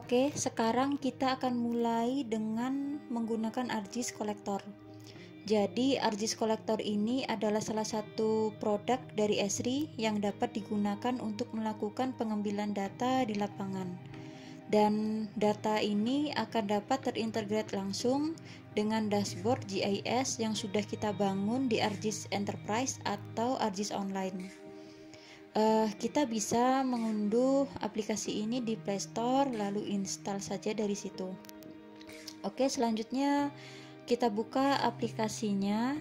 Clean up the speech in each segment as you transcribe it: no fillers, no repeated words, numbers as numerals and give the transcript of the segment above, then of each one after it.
Oke, sekarang kita akan mulai dengan menggunakan ArcGIS Collector. Jadi, ArcGIS Collector ini adalah salah satu produk dari Esri yang dapat digunakan untuk melakukan pengambilan data di lapangan. Dan data ini akan dapat terintegrate langsung dengan dashboard GIS yang sudah kita bangun di ArcGIS Enterprise atau ArcGIS Online. Kita bisa mengunduh aplikasi ini di Play Store lalu install saja dari situ. Oke, selanjutnya kita buka aplikasinya.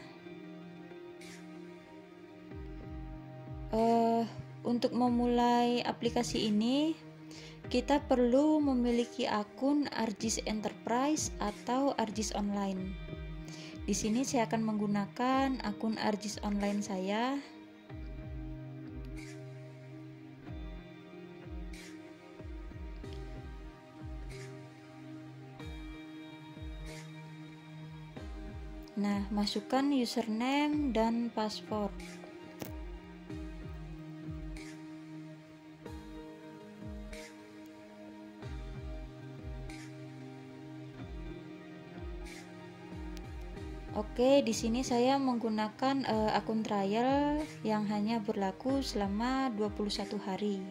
Untuk memulai aplikasi ini kita perlu memiliki akun ArcGIS Enterprise atau ArcGIS Online. Di sini saya akan menggunakan akun ArcGIS Online saya. Nah, masukkan username dan password. Oke, di sini saya menggunakan akun trial yang hanya berlaku selama 21 hari.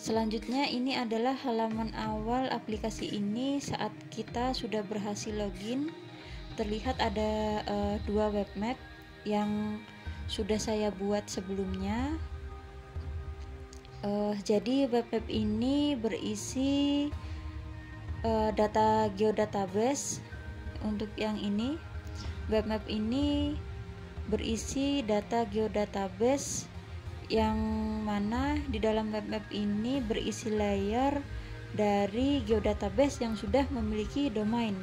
Selanjutnya ini adalah halaman awal aplikasi ini saat kita sudah berhasil login. Terlihat ada dua web map yang sudah saya buat sebelumnya. Jadi web map ini berisi data geodatabase. Untuk yang ini, web map ini berisi data geodatabase yang mana di dalam web map ini berisi layer dari geodatabase yang sudah memiliki domain.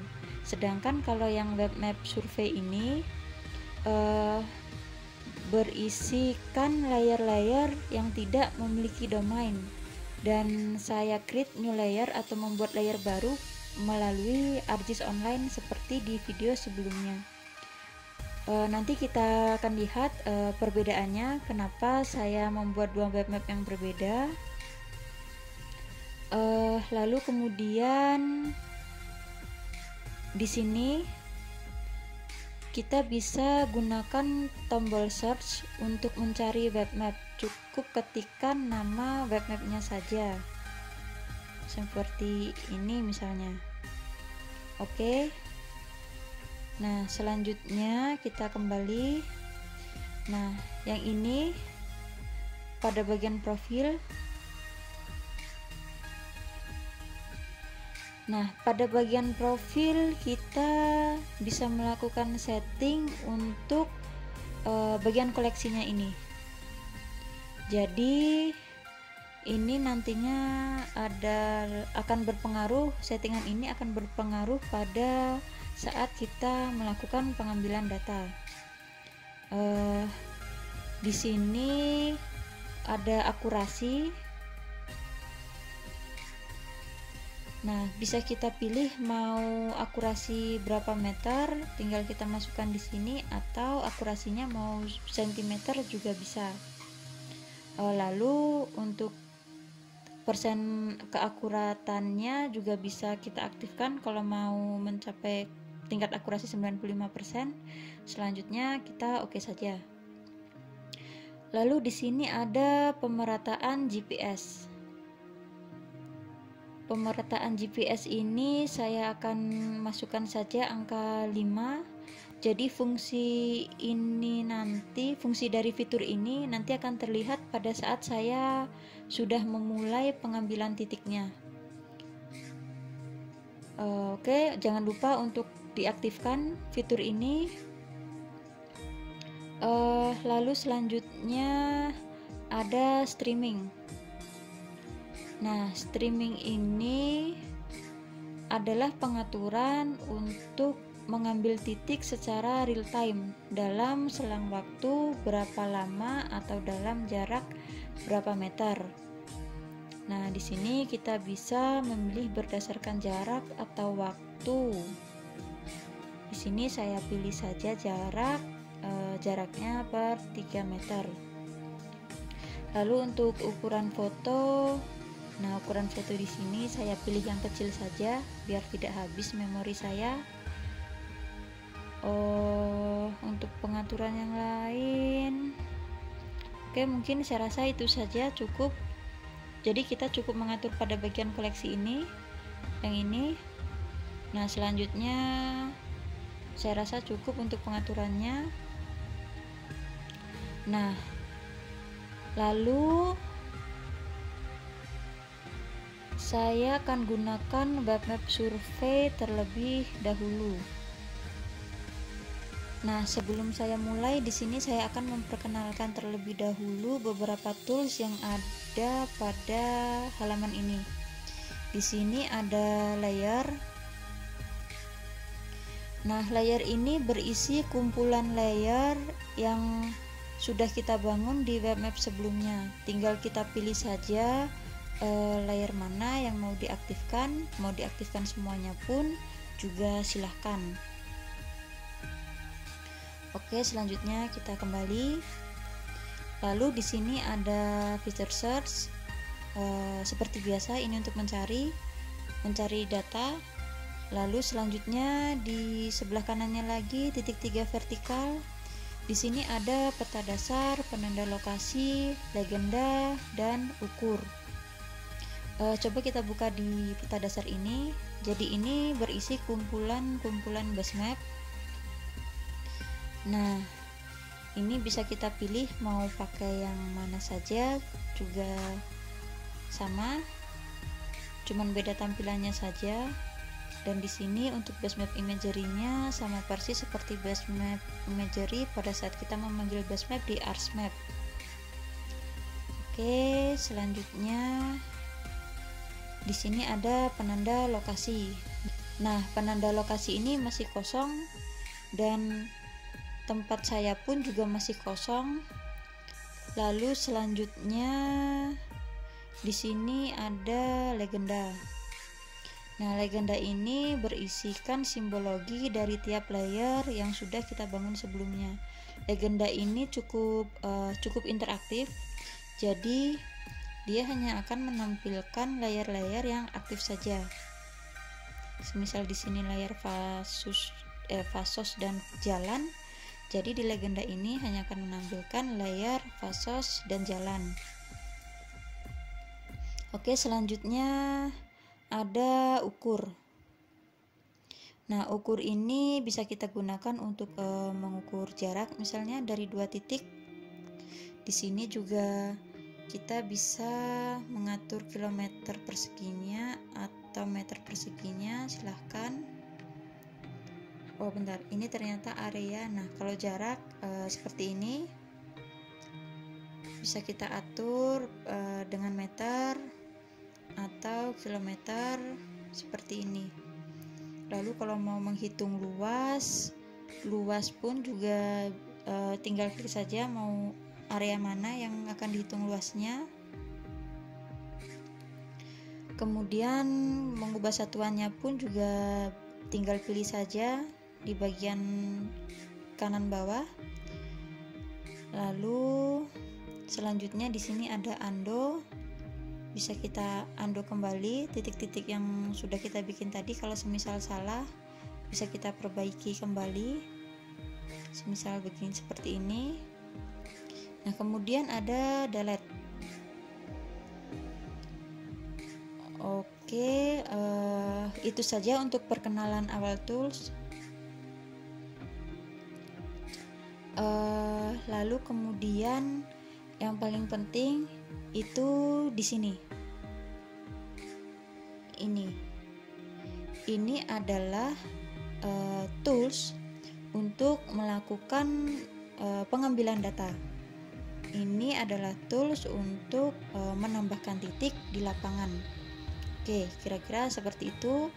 Sedangkan kalau yang web map survei ini berisikan layer-layer yang tidak memiliki domain, dan saya create new layer atau membuat layer baru melalui ArcGIS Online seperti di video sebelumnya. Nanti kita akan lihat perbedaannya, kenapa saya membuat dua web map yang berbeda. Lalu kemudian di sini kita bisa gunakan tombol search untuk mencari web map. Cukup ketikkan nama web mapnya saja, seperti ini misalnya. Oke. Nah, selanjutnya kita kembali. Nah, yang ini pada bagian profil. Nah, pada bagian profil kita bisa melakukan setting untuk bagian koleksinya ini. Jadi ini nantinya akan berpengaruh, settingan ini akan berpengaruh pada saat kita melakukan pengambilan data. Di sini ada akurasi. Nah, bisa kita pilih mau akurasi berapa meter, tinggal kita masukkan di sini, atau akurasinya mau sentimeter juga bisa. Lalu untuk persen keakuratannya juga bisa kita aktifkan kalau mau mencapai tingkat akurasi 95%. Selanjutnya kita oke saja. Lalu di sini ada pemerataan GPS. Pemerataan GPS ini saya akan masukkan saja angka 5. Jadi fungsi dari fitur ini nanti akan terlihat pada saat saya sudah memulai pengambilan titiknya. Oke, jangan lupa untuk diaktifkan fitur ini. Lalu selanjutnya ada streaming. Nah, streaming ini adalah pengaturan untuk mengambil titik secara real time dalam selang waktu berapa lama atau dalam jarak berapa meter. Nah, di sini kita bisa memilih berdasarkan jarak atau waktu. Di sini saya pilih saja jaraknya per 3 meter. Lalu untuk ukuran foto, nah ukuran foto di sini saya pilih yang kecil saja biar tidak habis memori saya. Untuk pengaturan yang lain, oke, mungkin saya rasa itu saja cukup. Jadi kita cukup mengatur pada bagian koleksi ini, yang ini. Nah, selanjutnya saya rasa cukup untuk pengaturannya. Nah, lalu saya akan gunakan Bapmap Survey terlebih dahulu. Nah, sebelum saya mulai, di sini saya akan memperkenalkan terlebih dahulu beberapa tools yang ada pada halaman ini. Di sini ada layer. Nah, layer ini berisi kumpulan layer yang sudah kita bangun di Bapmap sebelumnya. Tinggal kita pilih saja layer mana yang mau diaktifkan semuanya pun juga silahkan. Oke, selanjutnya kita kembali. Lalu di sini ada feature search. Seperti biasa, ini untuk mencari data. Lalu selanjutnya di sebelah kanannya lagi titik 3 vertikal. Di sini ada peta dasar, penanda lokasi, legenda, dan ukur. Coba kita buka di peta dasar ini. Jadi ini berisi kumpulan base map. Nah, ini bisa kita pilih mau pakai yang mana saja, juga sama, cuman beda tampilannya saja. Dan di sini untuk base map imagery-nya sama persis seperti base map imagery pada saat kita memanggil base map di ArcsMap. Oke, selanjutnya di sini ada penanda lokasi. Nah, penanda lokasi ini masih kosong dan tempat saya pun juga masih kosong. Lalu selanjutnya di sini ada legenda. Nah, legenda ini berisikan simbologi dari tiap layer yang sudah kita bangun sebelumnya. Legenda ini cukup interaktif. Jadi dia hanya akan menampilkan layer-layer yang aktif saja. Misal di sini layer Vasos dan jalan. Jadi di legenda ini hanya akan menampilkan layer Vasos dan jalan. Oke, selanjutnya ada ukur. Nah, ukur ini bisa kita gunakan untuk mengukur jarak, misalnya dari 2 titik. Di sini juga kita bisa mengatur kilometer perseginya atau meter perseginya, silahkan. Oh, bentar, ini ternyata area. Nah, kalau jarak seperti ini bisa kita atur dengan meter atau kilometer seperti ini. Lalu kalau mau menghitung luas pun juga tinggal klik saja mau area mana yang akan dihitung luasnya. Kemudian mengubah satuannya pun juga tinggal pilih saja di bagian kanan bawah. Lalu selanjutnya di sini ada undo. Bisa kita undo kembali titik-titik yang sudah kita bikin tadi. Kalau semisal salah bisa kita perbaiki kembali, semisal begini seperti ini. Nah, kemudian ada delete. Oke, itu saja untuk perkenalan awal tools. Lalu kemudian yang paling penting itu di sini. Ini adalah tools untuk melakukan pengambilan data. Ini adalah tools untuk menambahkan titik di lapangan. Oke, kira-kira seperti itu.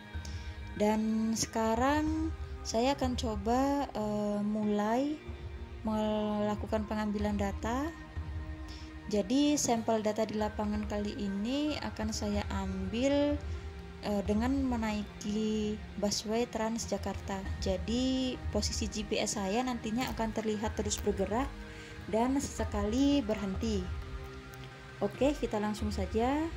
Dan sekarang saya akan coba mulai melakukan pengambilan data. Jadi sampel data di lapangan kali ini akan saya ambil dengan menaiki busway Transjakarta. Jadi posisi GPS saya nantinya akan terlihat terus bergerak dan sesekali berhenti. Oke, kita langsung saja.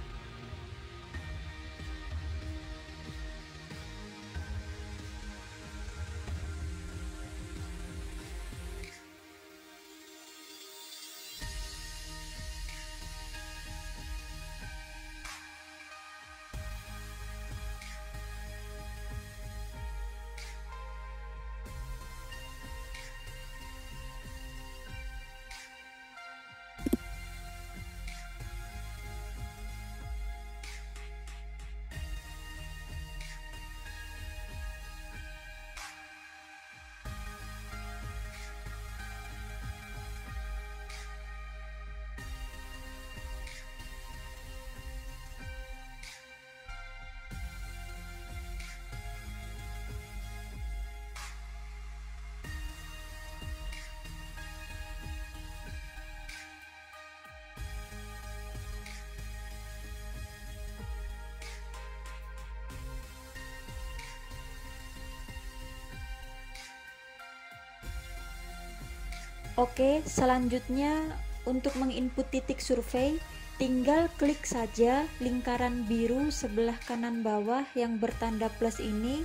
Oke, selanjutnya untuk menginput titik survei, tinggal klik saja lingkaran biru sebelah kanan bawah yang bertanda plus ini.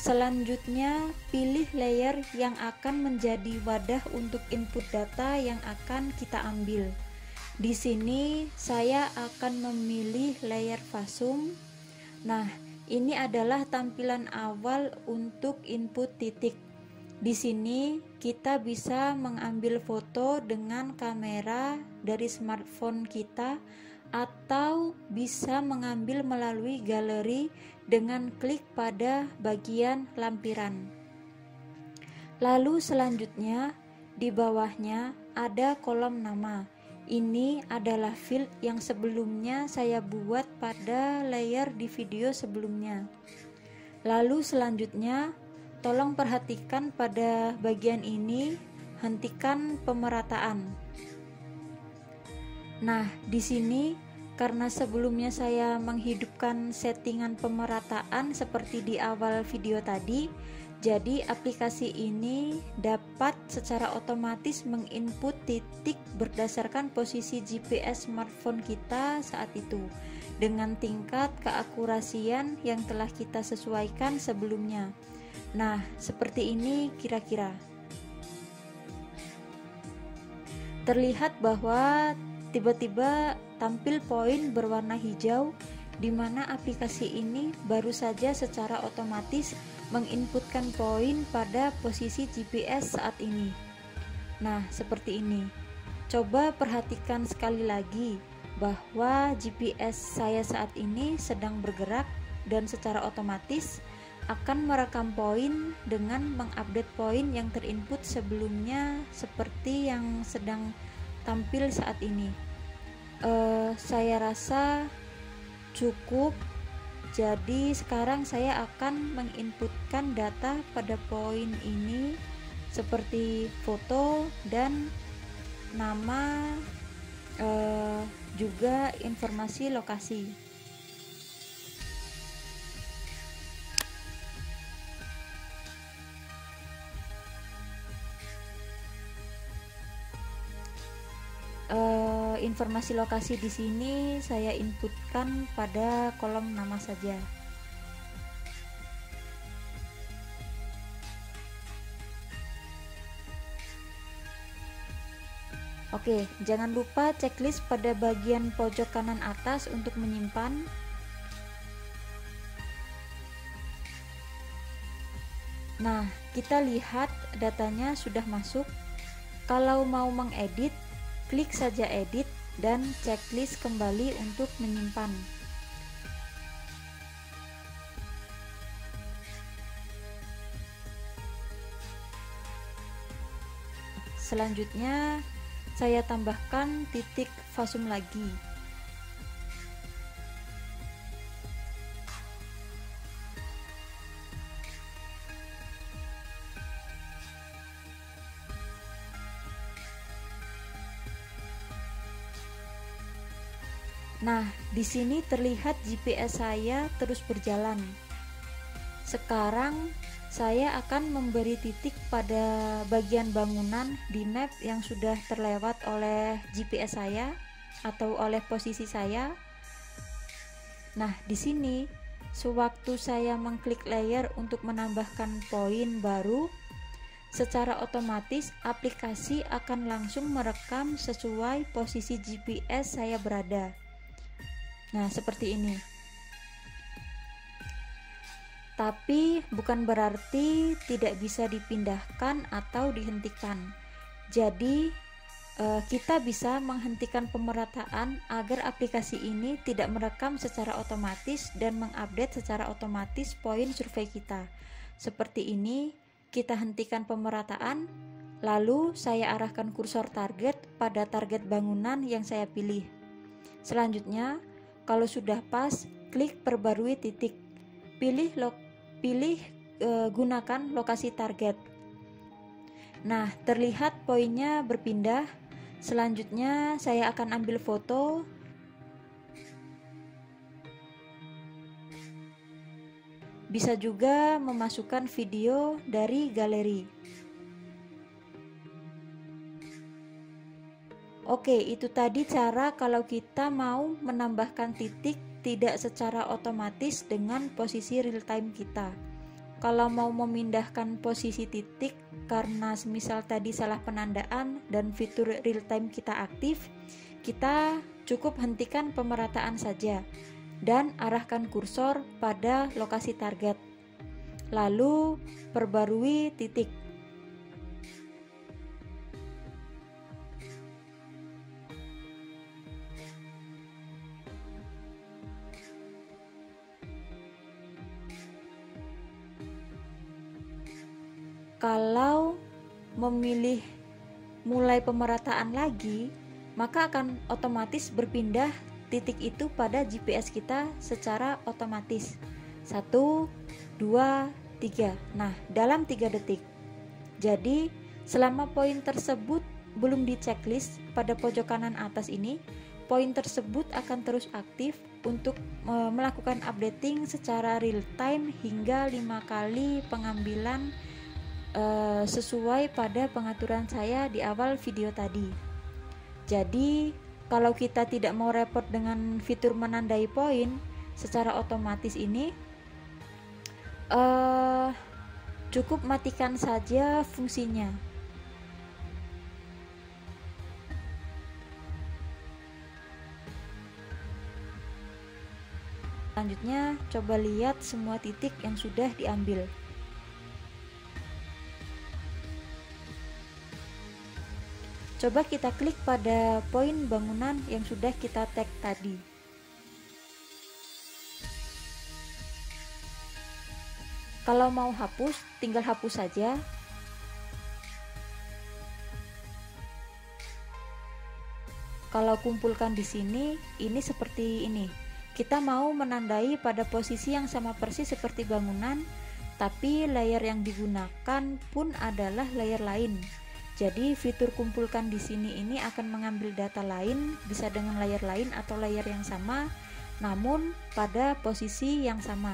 Selanjutnya, pilih layer yang akan menjadi wadah untuk input data yang akan kita ambil. Di sini saya akan memilih layer Fasum. Nah, ini adalah tampilan awal untuk input titik. Di sini kita bisa mengambil foto dengan kamera dari smartphone kita atau bisa mengambil melalui galeri dengan klik pada bagian lampiran. Lalu selanjutnya di bawahnya ada kolom nama. Ini adalah field yang sebelumnya saya buat pada layer di video sebelumnya. Lalu selanjutnya, tolong perhatikan pada bagian ini, hentikan pemerataan. Nah, di sini karena sebelumnya saya menghidupkan settingan pemerataan seperti di awal video tadi, jadi aplikasi ini dapat secara otomatis menginput titik berdasarkan posisi GPS smartphone kita saat itu dengan tingkat keakurasian yang telah kita sesuaikan sebelumnya. Nah, seperti ini kira-kira. Terlihat bahwa tiba-tiba tampil poin berwarna hijau di mana aplikasi ini baru saja secara otomatis menginputkan poin pada posisi GPS saat ini. Nah, seperti ini. Coba perhatikan sekali lagi bahwa GPS saya saat ini sedang bergerak dan secara otomatis akan merekam poin dengan mengupdate poin yang terinput sebelumnya seperti yang sedang tampil saat ini. Saya rasa cukup. Jadi sekarang saya akan menginputkan data pada poin ini seperti foto dan nama, juga informasi lokasi. Informasi lokasi di sini saya inputkan pada kolom nama saja. Oke, jangan lupa checklist pada bagian pojok kanan atas untuk menyimpan. Nah, kita lihat datanya sudah masuk. Kalau mau mengedit, klik saja edit dan checklist kembali untuk menyimpan. Selanjutnya saya tambahkan titik Fasum lagi. Nah, di sini terlihat GPS saya terus berjalan. Sekarang saya akan memberi titik pada bagian bangunan di map yang sudah terlewat oleh GPS saya atau oleh posisi saya. Nah, di sini sewaktu saya mengklik layer untuk menambahkan poin baru, secara otomatis aplikasi akan langsung merekam sesuai posisi GPS saya berada. Nah, seperti ini. Tapi bukan berarti tidak bisa dipindahkan atau dihentikan. Jadi kita bisa menghentikan pemerataan agar aplikasi ini tidak merekam secara otomatis dan mengupdate secara otomatis poin survei kita. Seperti ini, kita hentikan pemerataan, lalu saya arahkan kursor target pada target bangunan yang saya pilih. Selanjutnya, kalau sudah pas, klik perbarui titik. Gunakan lokasi target. Nah, terlihat poinnya berpindah. Selanjutnya saya akan ambil foto. Bisa juga memasukkan video dari galeri. Oke, itu tadi cara kalau kita mau menambahkan titik tidak secara otomatis dengan posisi real time kita. Kalau mau memindahkan posisi titik karena semisal tadi salah penandaan dan fitur real time kita aktif, kita cukup hentikan pemerataan saja dan arahkan kursor pada lokasi target. Lalu perbarui titik. Kalau memilih mulai pemerataan lagi, maka akan otomatis berpindah titik itu pada GPS kita secara otomatis. 1, 2, 3. Nah, dalam 3 detik. Jadi, selama poin tersebut belum di checklist pada pojok kanan atas ini, poin tersebut akan terus aktif untuk melakukan updating secara real time hingga 5 kali pengambilan sesuai pada pengaturan saya di awal video tadi. Jadi kalau kita tidak mau repot dengan fitur menandai poin secara otomatis ini, cukup matikan saja fungsinya. Selanjutnya coba lihat semua titik yang sudah diambil. Coba kita klik pada poin bangunan yang sudah kita tag tadi. Kalau mau hapus, tinggal hapus saja. Kalau kumpulkan di sini, ini seperti ini. Kita mau menandai pada posisi yang sama persis seperti bangunan, tapi layer yang digunakan pun adalah layer lain. Jadi fitur kumpulkan di sini ini akan mengambil data lain, bisa dengan layer lain atau layer yang sama, namun pada posisi yang sama.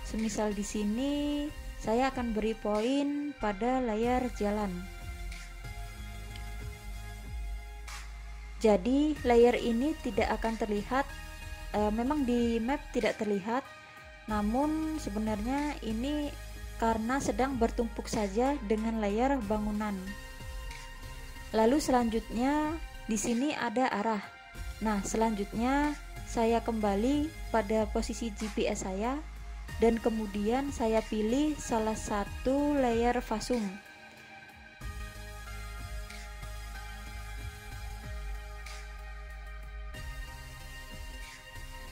Semisal di sini saya akan beri poin pada layar jalan. Jadi layer ini tidak akan terlihat, memang di map tidak terlihat, namun sebenarnya ini karena sedang bertumpuk saja dengan layar bangunan. Lalu selanjutnya di sini ada arah. Nah, selanjutnya saya kembali pada posisi GPS saya dan kemudian saya pilih salah satu layer fasum.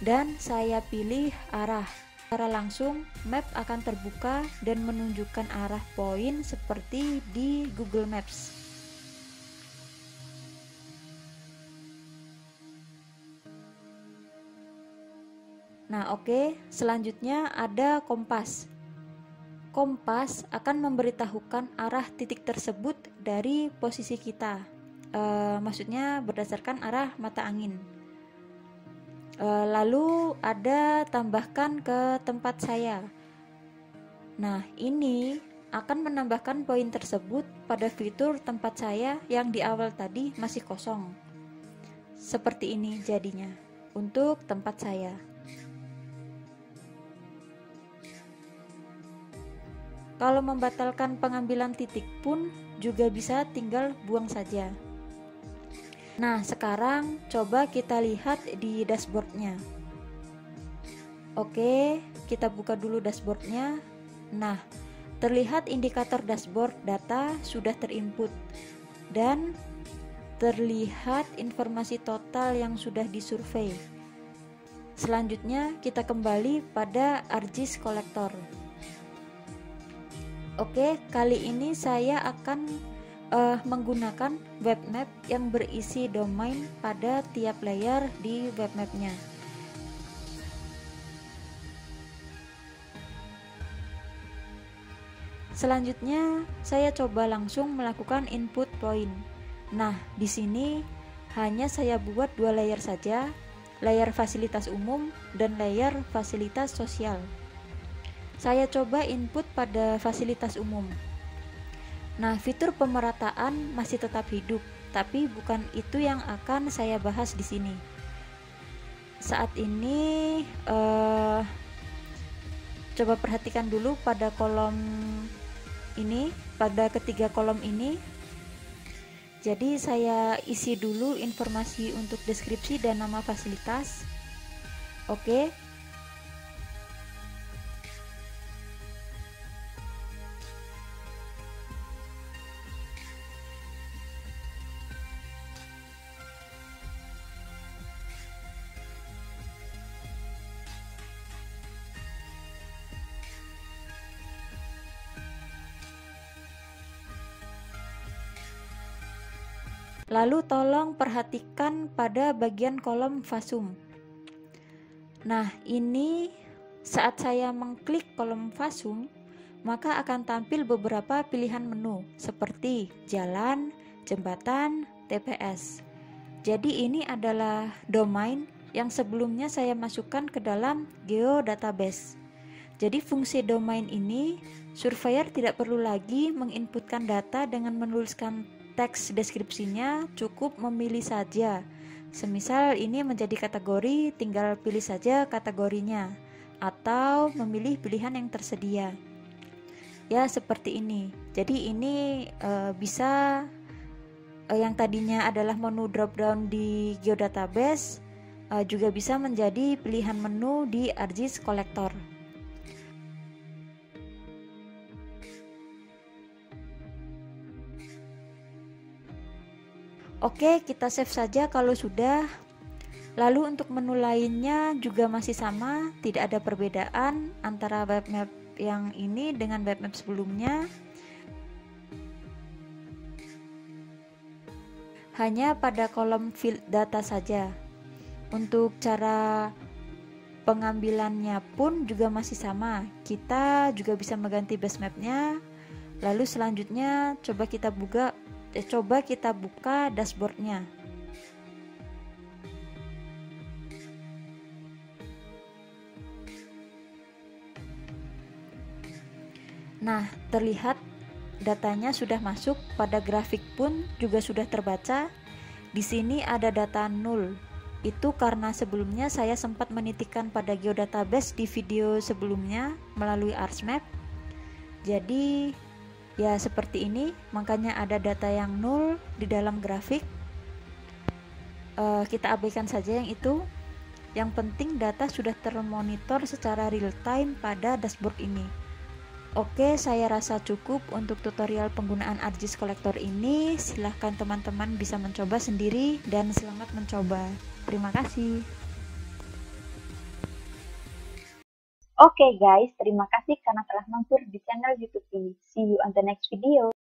Dan saya pilih arah. Secara langsung map akan terbuka dan menunjukkan arah poin seperti di Google Maps. Nah, oke, selanjutnya ada kompas. Kompas akan memberitahukan arah titik tersebut dari posisi kita. Maksudnya berdasarkan arah mata angin. Lalu ada tambahkan ke tempat saya. Nah, ini akan menambahkan poin tersebut pada fitur tempat saya yang di awal tadi masih kosong. Seperti ini jadinya untuk tempat saya. Kalau membatalkan pengambilan titik pun juga bisa tinggal buang saja. Nah, sekarang coba kita lihat di dashboardnya. Oke, kita buka dulu dashboardnya. Nah, terlihat indikator dashboard data sudah terinput dan terlihat informasi total yang sudah disurvei. Selanjutnya kita kembali pada ArcGIS Collector. Oke, kali ini saya akan menggunakan web map yang berisi domain pada tiap layer di web mapnya. Selanjutnya, saya coba langsung melakukan input point. Nah, di sini hanya saya buat 2 layer saja, layer fasilitas umum dan layer fasilitas sosial. Saya coba input pada fasilitas umum. Nah, fitur pemerataan masih tetap hidup, tapi bukan itu yang akan saya bahas di sini. Saat ini, coba perhatikan dulu pada kolom ini, pada ketiga kolom ini. Jadi saya isi dulu informasi untuk deskripsi dan nama fasilitas. Oke. Lalu tolong perhatikan pada bagian kolom fasum. Nah, ini saat saya mengklik kolom fasum, maka akan tampil beberapa pilihan menu seperti jalan, jembatan, TPS. Jadi ini adalah domain yang sebelumnya saya masukkan ke dalam geodatabase. Jadi fungsi domain ini, surveyor tidak perlu lagi menginputkan data dengan menuliskan teks deskripsinya, cukup memilih saja. Semisal ini menjadi kategori, tinggal pilih saja kategorinya atau memilih pilihan yang tersedia. Ya, seperti ini. Jadi ini bisa yang tadinya adalah menu drop down di geodatabase juga bisa menjadi pilihan menu di ArcGIS Collector. Oke, kita save saja kalau sudah. Lalu untuk menu lainnya juga masih sama, tidak ada perbedaan antara web map yang ini dengan web map sebelumnya. Hanya pada kolom field data saja. Untuk cara pengambilannya pun juga masih sama. Kita juga bisa mengganti base mapnya. Lalu selanjutnya coba kita buka dashboardnya. Nah, terlihat datanya sudah masuk, pada grafik pun juga sudah terbaca. Di sini ada data 0. Itu karena sebelumnya saya sempat menitikkan pada geodatabase di video sebelumnya melalui ArcMap. Jadi ya seperti ini, makanya ada data yang 0 di dalam grafik. Kita abaikan saja yang itu. Yang penting data sudah termonitor secara real time pada dashboard ini. Oke, saya rasa cukup untuk tutorial penggunaan ArcGIS Collector ini. Silahkan teman-teman bisa mencoba sendiri dan selamat mencoba. Terima kasih. Oke guys, terima kasih karena telah mampir di channel YouTube ini. See you on the next video.